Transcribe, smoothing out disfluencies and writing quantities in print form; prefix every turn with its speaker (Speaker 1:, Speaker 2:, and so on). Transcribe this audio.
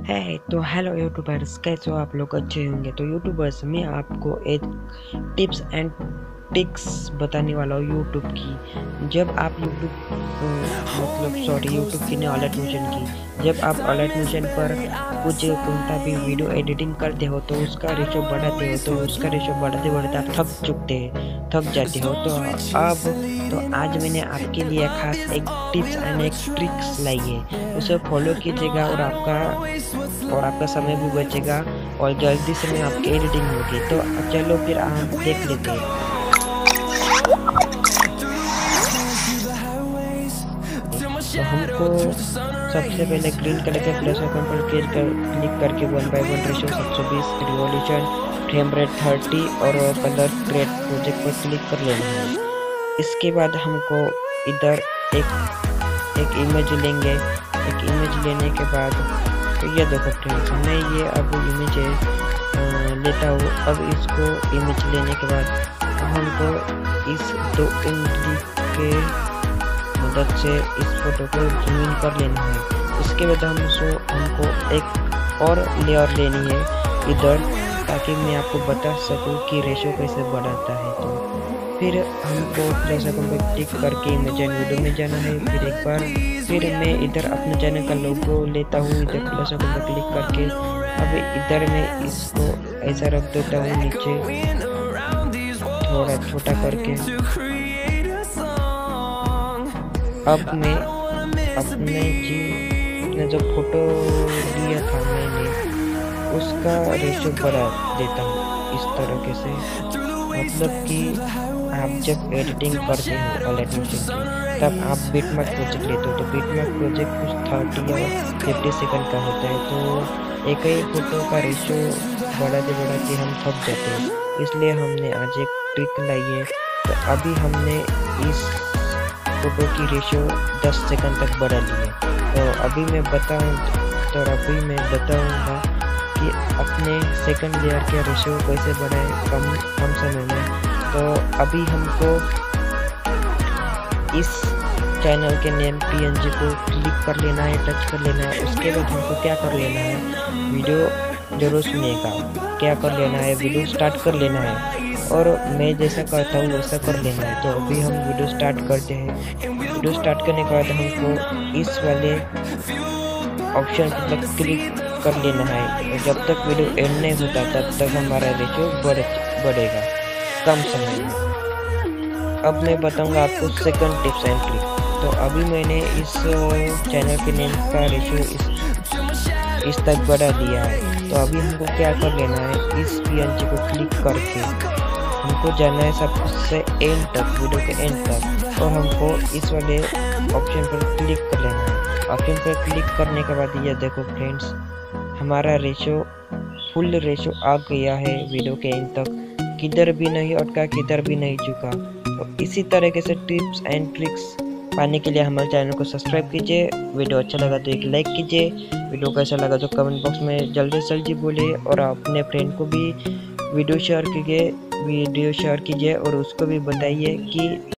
Speaker 1: तो hello YouTubers, कैसे हो आप लोग? अच्छे होंगे। तो यूट्यूबर्स, मैं आपको एक टिप्स एंड ट्रिक्स बताने वाला हूँ यूट्यूब की। जब आप यूट्यूब की ने अलर्ट मोशन की, जब आप अलर्ट मोशन पर कुछ कोणता भी वीडियो एडिटिंग करते हो तो उसका रेशो बढ़ाते हो, तो उसका रेशो बढ़ाते बढ़ाते आप थक जाते हो। तो आज मैंने आपके लिए खास एक टिप्स एंड एक ट्रिक्स लाई है, उसे फॉलो कीजिएगा और आपका समय भी बचेगा और जल्दी से में आपकी एडिटिंग होगी। तो चलो फिर हम देख लेते हैं। तो हमको सबसे पहले ग्रीन कलर के प्लस आइकन पर क्लिक करके 1:1 रेशो 720 रिवॉल्यूशन फ्रेम रेट 30 और कलर ग्रेड प्रोजेक्ट पर क्लिक कर लेना है। इसके बाद हमको इधर एक इमेज लेंगे। एक इमेज लेने के बाद तो ये देखो फ्रेंड्स, मैं ये अब इमेज लेता हूँ। अब इसको इमेज लेने के बाद हमको इस 2 उंगली के मदद से इस फोटो को जूम इन कर लेना है। इसके बाद हमको एक और लेयर लेनी है इधर, ताकि मैं आपको बता सकूं कि रेशो कैसे बढ़ाता है। तो फिर हमको प्लस आइकन पर क्लिक करके इमेज वीडियो में जाना है। फिर मैं इधर अपने चैनल का लोगो लेता हूँ, इधर प्लस आइकन पर क्लिक करके। अब इधर मैं इसको ऐसा रख देता हूँ नीचे, थोड़ा छोटा करके। अब मैं अपने जो फोटो लिया था मैंने, उसका रेशो बढ़ा देता हूँ इस तरीके से। मतलब कि आप जब एडिटिंग करते हो अलर्ट मोशन की, तब आप बिटमैप प्रोजेक्ट लेते हो। तो बिटमैप प्रोजेक्ट कुछ 30 या 50 सेकंड का होता है, तो एक ही फोटो का रेशो बढ़ाते हम थक जाते हैं। इसलिए हमने आज एक ट्रिक लाई है। तो अभी हमने इस फोटो की रेशो 10 सेकंड तक बढ़ा ली है। तो अभी मैं बताऊंगा कि अपने सेकंड लेयर के रेशो कैसे बढ़ाए कम समय में। तो अभी हमको इस चैनल के नेम PNG को क्लिक कर लेना है, टच कर लेना है। उसके बाद हमको क्या कर लेना है, वीडियो जरूर सुनिएगा, क्या कर लेना है, वीडियो स्टार्ट कर लेना है। और मैं जैसा करता हूँ वैसा कर लेना है। तो अभी हम वीडियो स्टार्ट करते हैं। वीडियो स्टार्ट करने के बाद हमको इस वाले ऑप्शन पर क्लिक कर लेना है। जब तक वीडियो एंड नहीं होता तब तक हमारा रेशो बढ़ेगा कम समय में। अब मैं बताऊंगा आपको सेकंड टिप्स एंड ट्रिक। तो अभी मैंने इस चैनल के नेम का रेशो इस तक बढ़ा दिया है। तो अभी हमको क्या कर लेना है, इस PNG को क्लिक करके हमको जाना है सबसे एंड तक, वीडियो के एंड तक। और हमको इस वाले ऑप्शन पर क्लिक कर लेना है। ऑप्शन पर क्लिक करने के बाद ये देखो फ्रेंड्स, हमारा रेशो फुल रेशो आ गया है वीडियो के एंड तक। किधर भी नहीं अटका, किधर भी नहीं झुका। तो इसी तरीके से टिप्स एंड ट्रिक्स पाने के लिए हमारे चैनल को सब्सक्राइब कीजिए। वीडियो अच्छा लगा तो एक लाइक कीजिए। वीडियो कैसा लगा तो कमेंट बॉक्स में जल्दी से जल्दी बोलिए। और अपने फ्रेंड को भी वीडियो शेयर कीजिए और उसको भी बताइए कि